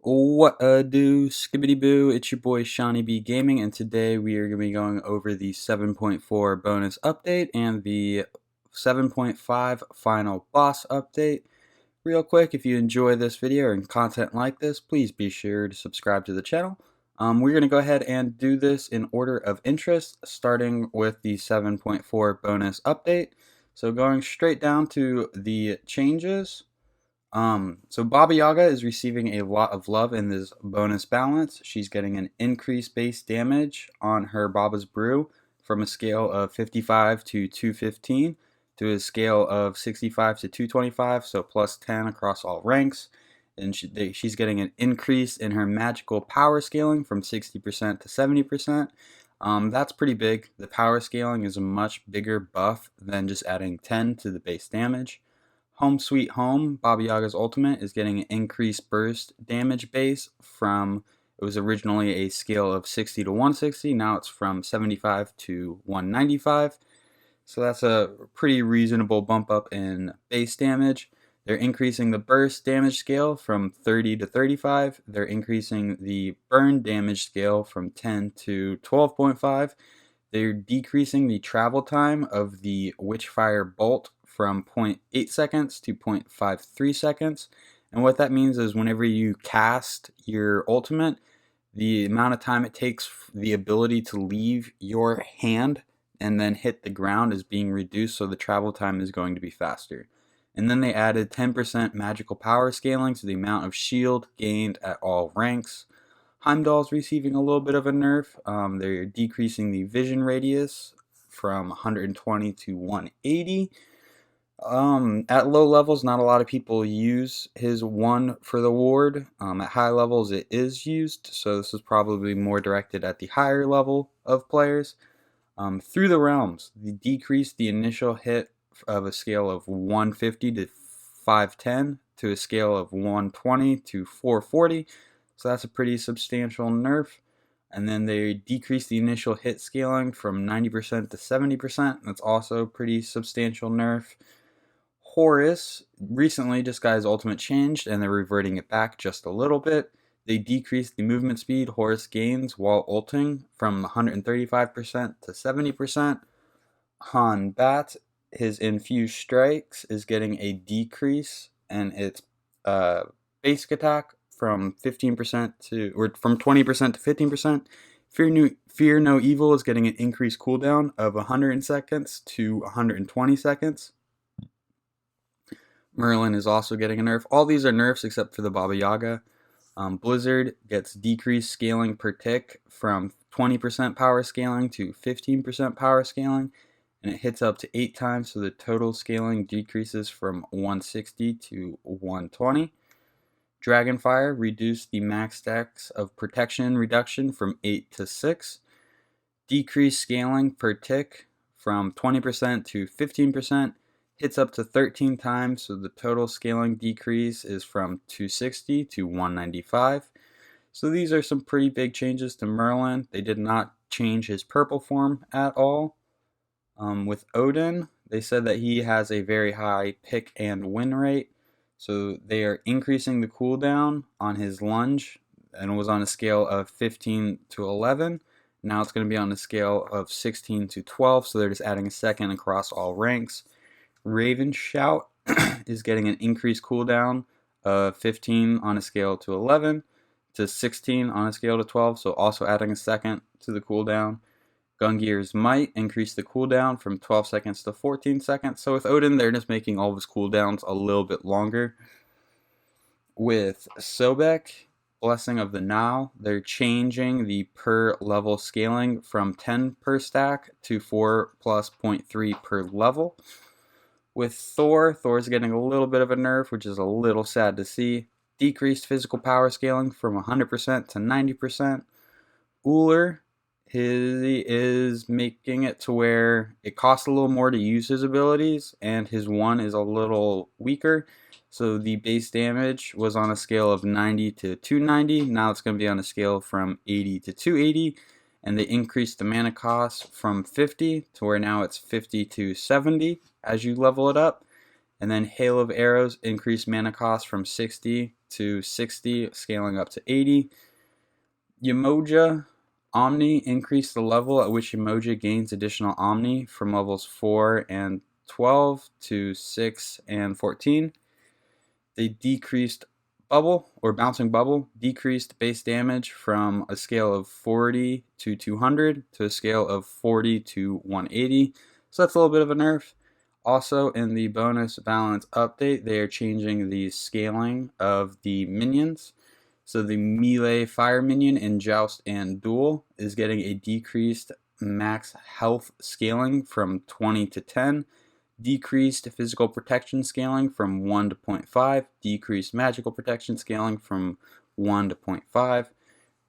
What do, skibbity boo, it's your boy Shawnee B Gaming, and today we are going to be going over the 7.4 bonus update and the 7.5 final boss update. Real quick, if you enjoy this video and content like this, please be sure to subscribe to the channel. We're going to go ahead and do this in order of interest, starting with the 7.4 bonus update. So going straight down to the changes. So Baba Yaga is receiving a lot of love in this bonus balance. She's getting an increased base damage on her Baba's Brew from a scale of 55 to 215 to a scale of 65 to 225, so plus 10 across all ranks. And she's getting an increase in her magical power scaling from 60% to 70%. That's pretty big. The power scaling is a much bigger buff than just adding 10 to the base damage. Home Sweet Home, Baba Yaga's ultimate, is getting an increased burst damage base from, it was originally a scale of 60 to 160, now it's from 75 to 195. So that's a pretty reasonable bump up in base damage. They're increasing the burst damage scale from 30 to 35. They're increasing the burn damage scale from 10 to 12.5. They're decreasing the travel time of the Witchfire Bolt from 0.8 seconds to 0.53 seconds. And what that means is whenever you cast your ultimate, the amount of time it takes the ability to leave your hand and then hit the ground is being reduced, so the travel time is going to be faster. And then they added 10% magical power scaling to the amount of shield gained at all ranks. Heimdall's receiving a little bit of a nerf. They're decreasing the vision radius from 120 to 180. At low levels, not a lot of people use his one for the ward. At high levels, it is used, so this is probably more directed at the higher level of players. Through the realms, they decreased the initial hit of a scale of 150 to 510 to a scale of 120 to 440, so that's a pretty substantial nerf. And then they decreased the initial hit scaling from 90% to 70%. That's also a pretty substantial nerf. HORUS, recently this guy's ultimate changed and they're reverting it back just a little bit. They decreased the movement speed HORUS gains while ulting from 135% to 70%. BATZ, his infused strikes, is getting a decrease in its basic attack from 15% to, or from 20% to 15%. Fear No Evil is getting an increased cooldown of 100 seconds to 120 seconds. MERLIN is also getting a nerf. All these are nerfs except for the Baba Yaga. Blizzard gets decreased scaling per tick from 20% power scaling to 15% power scaling, and it hits up to 8 times, so the total scaling decreases from 160 to 120. Dragonfire reduced the max dex of protection reduction from 8 to 6. Decreased scaling per tick from 20% to 15%. Hits up to 13 times, so the total scaling decrease is from 260 to 195. So these are some pretty big changes to MERLIN. They did not change his purple form at all. With ODIN, they said that he has a very high pick and win rate, so they are increasing the cooldown on his lunge, and it was on a scale of 15 to 11. Now it's going to be on a scale of 16 to 12, so they're just adding a second across all ranks. Raven Shout is getting an increased cooldown of 15 on a scale to 11 to 16 on a scale to 12, so also adding a second to the cooldown. Gungnir's Might increased the cooldown from 12 seconds to 14 seconds. So with ODIN, they're just making all of his cooldowns a little bit longer. With SOBEK, Blessing of the Now, they're changing the per level scaling from 10 per stack to 4 plus 0.3 per level. With Thor, Thor's getting a little bit of a nerf, which is a little sad to see. Decreased physical power scaling from 100% to 90%. ULLR, he is making it to where it costs a little more to use his abilities, and his one is a little weaker. So the base damage was on a scale of 90 to 290. Now it's going to be on a scale from 80 to 280. And they increased the mana cost from 50 to where now it's 50 to 70 as you level it up. And then Hail of Arrows increased mana cost from 60 to 60, scaling up to 80. YEMOJA Omni increased the level at which YEMOJA gains additional Omni from levels 4 and 12 to 6 and 14. They decreased Bubble, or Bouncing Bubble, decreased base damage from a scale of 40 to 200 to a scale of 40 to 180. So that's a little bit of a nerf. Also, in the bonus balance update, they are changing the scaling of the minions. So the melee fire minion in Joust and Duel is getting a decreased max health scaling from 20 to 10, decreased physical protection scaling from 1 to 0.5, decreased magical protection scaling from 1 to 0.5,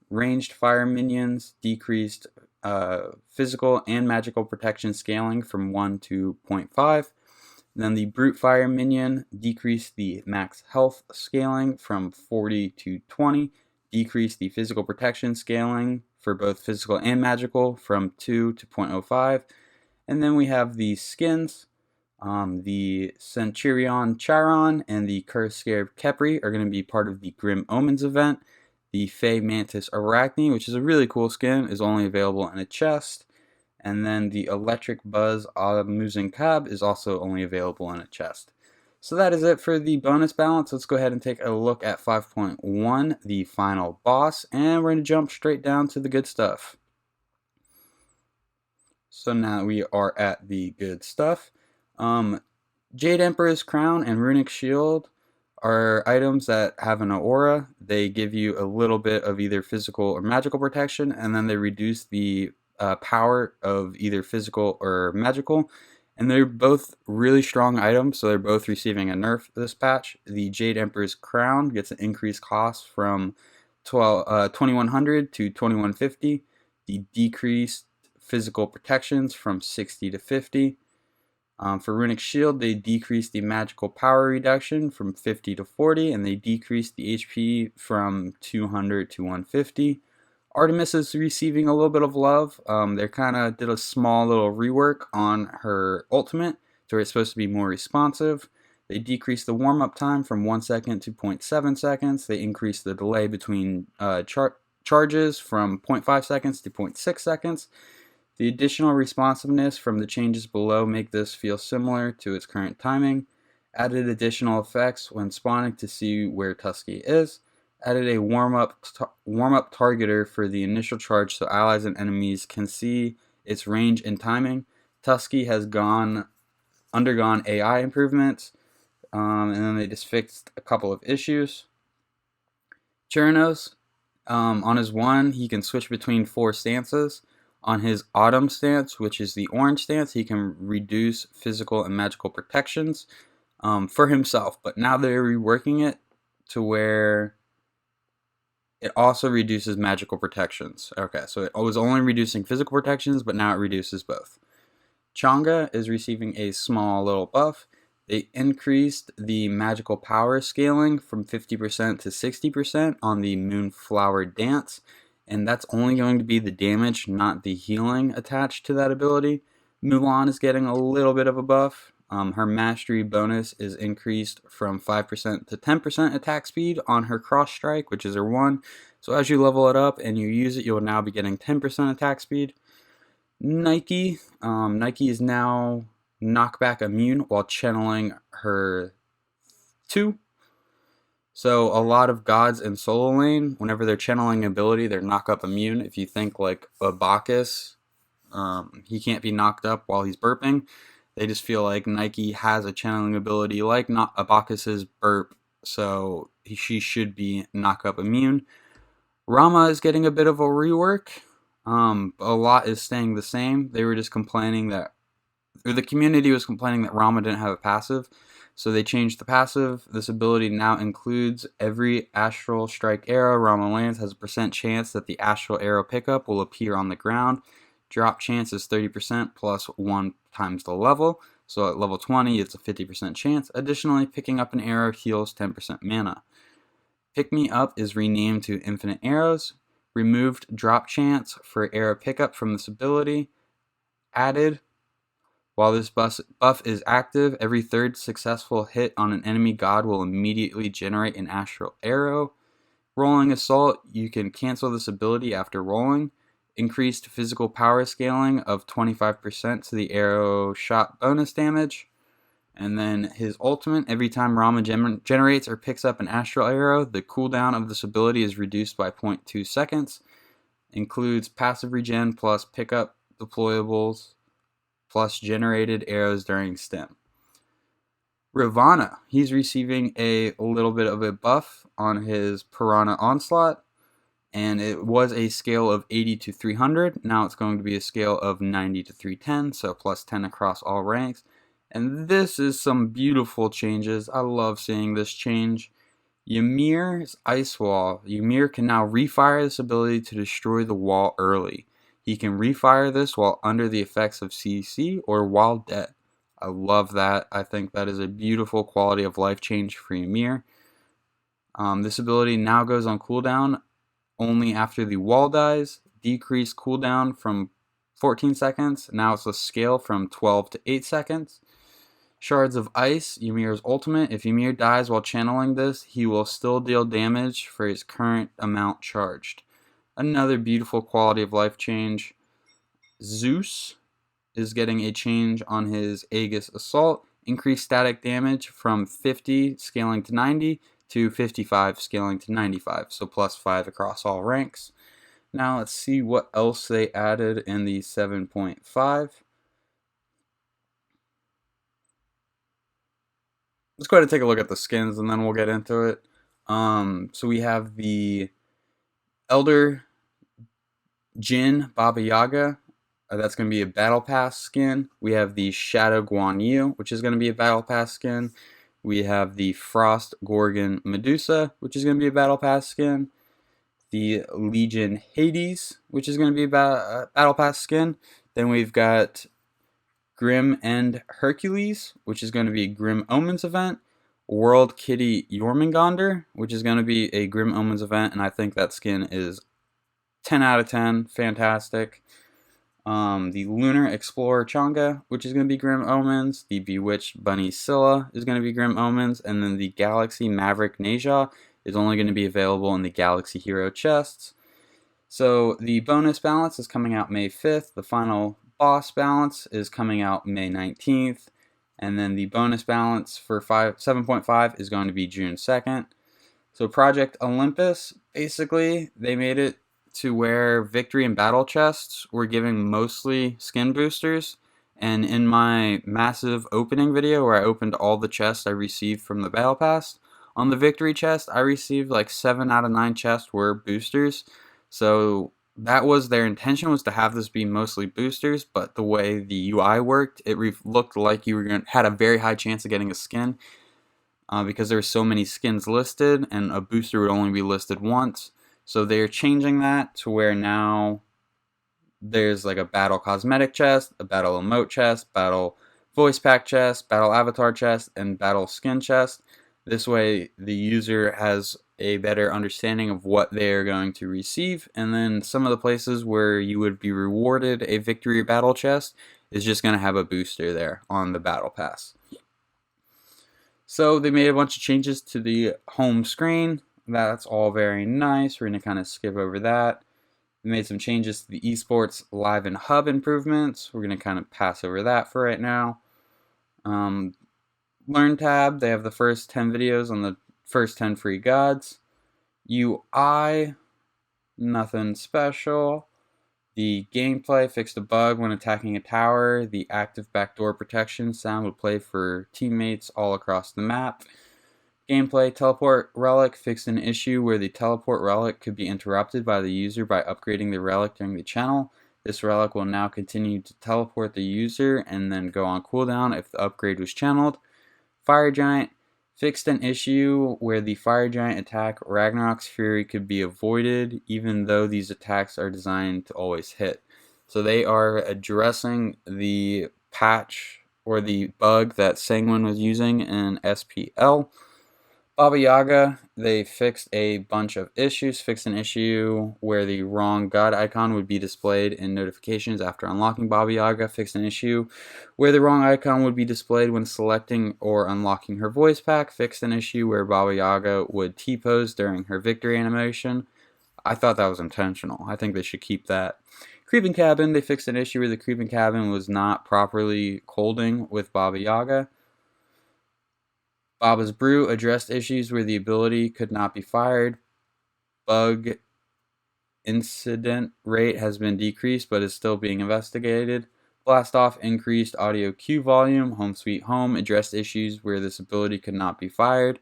ranged fire minions decreased physical and magical protection scaling from 1 to 0.5. Then the brute fire minion decreased the max health scaling from 40 to 20, decreased the physical protection scaling for both physical and magical from 2 to 0.05. And then we have the skins. The Centaurion Chiron and the Cursed Scarab Khepri are going to be part of the Grim Omens event. The Fae Mantis Arachne, which is a really cool skin, is only available in a chest. And then the Electric Buzz Muzen is also only available in a chest. So that is it for the bonus balance. Let's go ahead and take a look at 5.1, the final boss, and we're going to jump straight down to the good stuff. So now we are at the good stuff. Jade Emperor's Crown and Runic Shield are items that have an aura. They give you a little bit of either physical or magical protection, and then they reduce the power of either physical or magical. And they're both really strong items, so they're both receiving a nerf this patch. The Jade Emperor's Crown gets an increased cost from 2100 to 2150. The decreased physical protections from 60 to 50. For Runic Shield, they decrease the magical power reduction from 50 to 40, and they decrease the HP from 200 to 150. Artemis is receiving a little bit of love. They kind of did a small little rework on her ultimate, so it's supposed to be more responsive. They decreased the warm-up time from 1 second to 0.7 seconds. They increased the delay between charges from 0.5 seconds to 0.6 seconds. The additional responsiveness from the changes below make this feel similar to its current timing. Added additional effects when spawning to see where Tusky is. Added a warm-up targeter for the initial charge so allies and enemies can see its range and timing. Tusky has undergone AI improvements, and then they just fixed a couple of issues. CERNUNNOS, on his 1, he can switch between 4 stances. On his Autumn stance, which is the orange stance, he can reduce physical and magical protections for himself. But now they're reworking it to where it also reduces magical protections. Okay, so it was only reducing physical protections, but now it reduces both. Chang'e is receiving a small little buff. They increased the magical power scaling from 50% to 60% on the Moonflower Dance. And that's only going to be the damage, not the healing attached to that ability. Mulan is getting a little bit of a buff. Her mastery bonus is increased from 5% to 10% attack speed on her cross strike, which is her 1. So as you level it up and you use it, you'll now be getting 10% attack speed. Nike is now knockback immune while channeling her 2. So a lot of gods in solo lane, whenever they're channeling ability, they're knock up immune. If you think like a Bacchus, he can't be knocked up while he's burping. They just feel like Nike has a channeling ability like not a Bacchus's burp, so she should be knock up immune. Rama is getting a bit of a rework. A lot is staying the same. They were just complaining that, or the community was complaining that Rama didn't have a passive. So they changed the passive. This ability now includes every astral strike arrow Rama lands has a % chance that the astral arrow pickup will appear on the ground. Drop chance is 30% plus 1 times the level. So at level 20, it's a 50% chance. Additionally, picking up an arrow heals 10% mana. Pick Me Up is renamed to Infinite Arrows. Removed drop chance for arrow pickup from this ability. Added While this buff is active, every third successful hit on an enemy god will immediately generate an astral arrow. Rolling Assault, you can cancel this ability after rolling. Increased physical power scaling of 25% to the arrow shot bonus damage. And then his ultimate, every time Rama generates or picks up an astral arrow, the cooldown of this ability is reduced by 0.2 seconds. Includes passive regen plus pickup deployables plus generated arrows during stem. RAVANA, he's receiving a little bit of a buff on his Piranha Onslaught, and it was a scale of 80 to 300. Now it's going to be a scale of 90 to 310, so plus 10 across all ranks. And this is some beautiful changes. I love seeing this change. Ymir's Ice Wall. Ymir can now refire this ability to destroy the wall early. He can refire this while under the effects of CC or while dead. I love that. I think that is a beautiful quality of life change for Ymir. This ability now goes on cooldown only after the wall dies. Decreased cooldown from 14 seconds. Now it's a scale from 12 to 8 seconds. Shards of Ice, Ymir's ultimate. If Ymir dies while channeling this, he will still deal damage for his current amount charged. Another beautiful quality of life change. Zeus is getting a change on his Aegis Assault. Increased static damage from 50 scaling to 90 to 55 scaling to 95. So plus 5 across all ranks. Now let's see what else they added in the 7.5. Let's go ahead and take a look at the skins and then we'll get into it. So we have the Elder Djinn Baba Yaga. That's going to be a Battle Pass skin. We have the Shadow Guan Yu, which is going to be a Battle Pass skin. We have the Frost Gorgon Medusa, which is going to be a Battle Pass skin. The Legion Hades, which is going to be a Battle Pass skin. Then we've got Grim End Hercules, which is going to be a Grim Omens event. World Kitty Jormungandr, which is going to be a Grim Omens event, and I think that skin is 10 out of 10. Fantastic. The Lunar Explorer Chang'e, which is going to be Grim Omens. The Bewitched Bunny Scylla is going to be Grim Omens. And then the Galaxy Maverick Ne Zha is only going to be available in the Galaxy Hero chests. So the bonus balance is coming out May 5th. The final boss balance is coming out May 19th. And then the bonus balance for 7.5 is going to be June 2nd. So Project Olympus, basically, they made it to where victory and battle chests were giving mostly skin boosters. And in my massive opening video where I opened all the chests I received from the battle pass, on the victory chest I received like 7 out of 9 chests were boosters. So that was their intention, was to have this be mostly boosters, but the way the UI worked, it looked like you had a very high chance of getting a skin because there were so many skins listed and a booster would only be listed once. So they're changing that to where now there's like a battle cosmetic chest, a battle emote chest, battle voice pack chest, battle avatar chest, and battle skin chest. This way the user has a better understanding of what they're going to receive, and then some of the places where you would be rewarded a victory battle chest is just going to have a booster there on the battle pass. So they made a bunch of changes to the home screen. That's all very nice. We're going to kind of skip over that. We made some changes to the esports live and hub improvements. We're going to kind of pass over that for right now. Learn tab, they have the first 10 videos on the first 10 free gods. UI, nothing special. The gameplay fixed a bug when attacking a tower. The active backdoor protection sound would play for teammates all across the map. Gameplay teleport relic fixed an issue where the teleport relic could be interrupted by the user by upgrading the relic during the channel. This relic will now continue to teleport the user and then go on cooldown if the upgrade was channeled. Fire Giant fixed an issue where the Fire Giant attack Ragnarok's Fury could be avoided even though these attacks are designed to always hit. So they are addressing the patch or the bug that Sanguine was using in SPL. Baba Yaga, they fixed a bunch of issues. Fixed an issue where the wrong god icon would be displayed in notifications after unlocking Baba Yaga. Fixed an issue where the wrong icon would be displayed when selecting or unlocking her voice pack. Fixed an issue where Baba Yaga would T-pose during her victory animation. I thought that was intentional. I think they should keep that. Creeping Cabin, they fixed an issue where the Creeping Cabin was not properly holding with Baba Yaga. Baba's Brew addressed issues where the ability could not be fired. Bug incident rate has been decreased but is still being investigated. Blast Off increased audio cue volume. Home Sweet Home addressed issues where this ability could not be fired.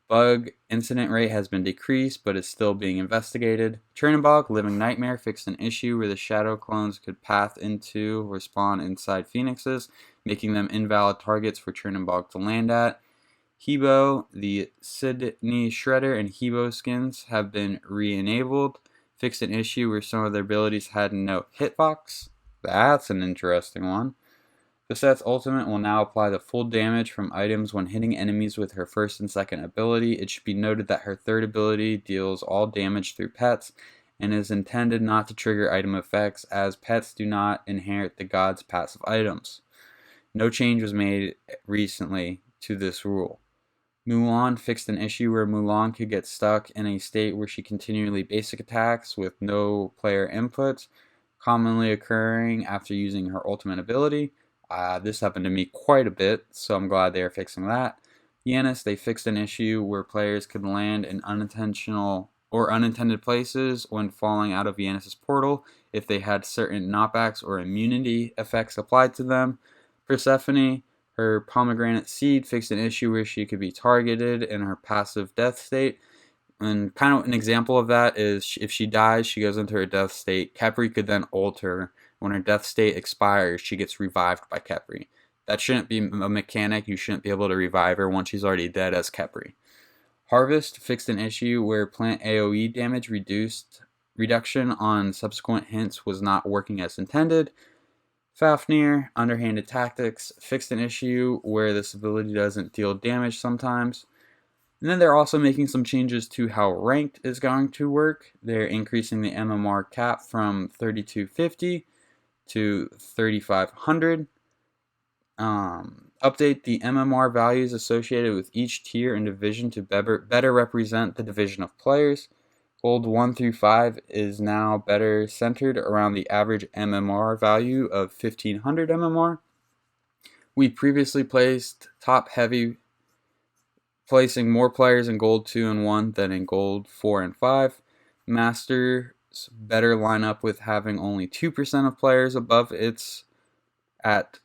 Bug incident rate has been decreased but is still being investigated. Chernobog Living Nightmare fixed an issue where the shadow clones could path into or spawn inside phoenixes, making them invalid targets for Chernobog to land at. Hebo, the Sydney Shredder, and Hebo skins have been re-enabled. Fixed an issue where some of their abilities had no hitbox. That's an interesting one. BATZ Ultimate will now apply the full damage from items when hitting enemies with her first and second ability. It should be noted that her third ability deals all damage through pets and is intended not to trigger item effects, as pets do not inherit the god's passive items. No change was made recently to this rule. Mulan fixed an issue where Mulan could get stuck in a state where she continually basic attacks with no player inputs, commonly occurring after using her ultimate ability. This happened to me quite a bit, so I'm glad they are fixing that. Yanis, they fixed an issue where players could land in unintentional or unintended places when falling out of Yanis' portal if they had certain knockbacks or immunity effects applied to them. Persephone, her pomegranate seed fixed an issue where she could be targeted in her passive death state. And kind of an example of that is if she dies, she goes into her death state. Khepri could then ult her. When her death state expires, she gets revived by Khepri. That shouldn't be a mechanic. You shouldn't be able to revive her once she's already dead as Khepri. Harvest fixed an issue where plant AoE damage reduction on subsequent hints was not working as intended. Fafnir, Underhanded Tactics, fixed an issue where this ability doesn't deal damage sometimes. And then they're also making some changes to how ranked is going to work. They're increasing the MMR cap from 3250 to 3500. Update the MMR values associated with each tier and division to better represent the division of players. Gold 1 through 5 is now better centered around the average MMR value of 1500 MMR. We previously placed top heavy, placing more players in Gold 2 and 1 than in Gold 4 and 5. Masters better line up with having only 2% of players above its at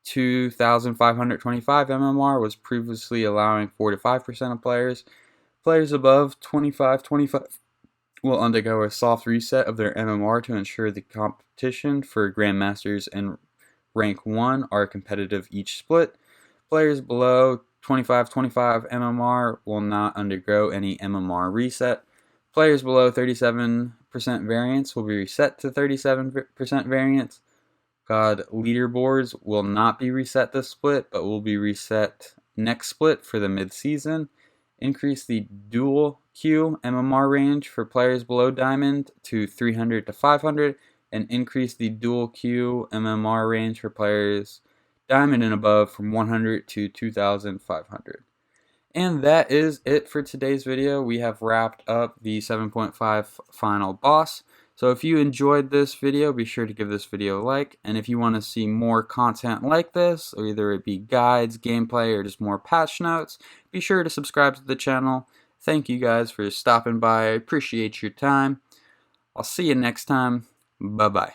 2,525 MMR was previously allowing 4 to 5% of players. Players above 2525 will undergo a soft reset of their MMR to ensure the competition for Grandmasters and Rank 1 are competitive each split. Players below 2525 MMR will not undergo any MMR reset. Players below 37% variance will be reset to 37% variance. God leaderboards will not be reset this split, but will be reset next split for the mid-season. Increase the dual queue MMR range for players below Diamond to 300 to 500, and increase the dual queue MMR range for players Diamond and above from 100 to 2,500. And that is it for today's video. We have wrapped up the 7.5 final boss. So if you enjoyed this video, be sure to give this video a like. And if you want to see more content like this, or either it be guides, gameplay, or just more patch notes, be sure to subscribe to the channel. Thank you guys for stopping by. I appreciate your time. I'll see you next time. Bye-bye.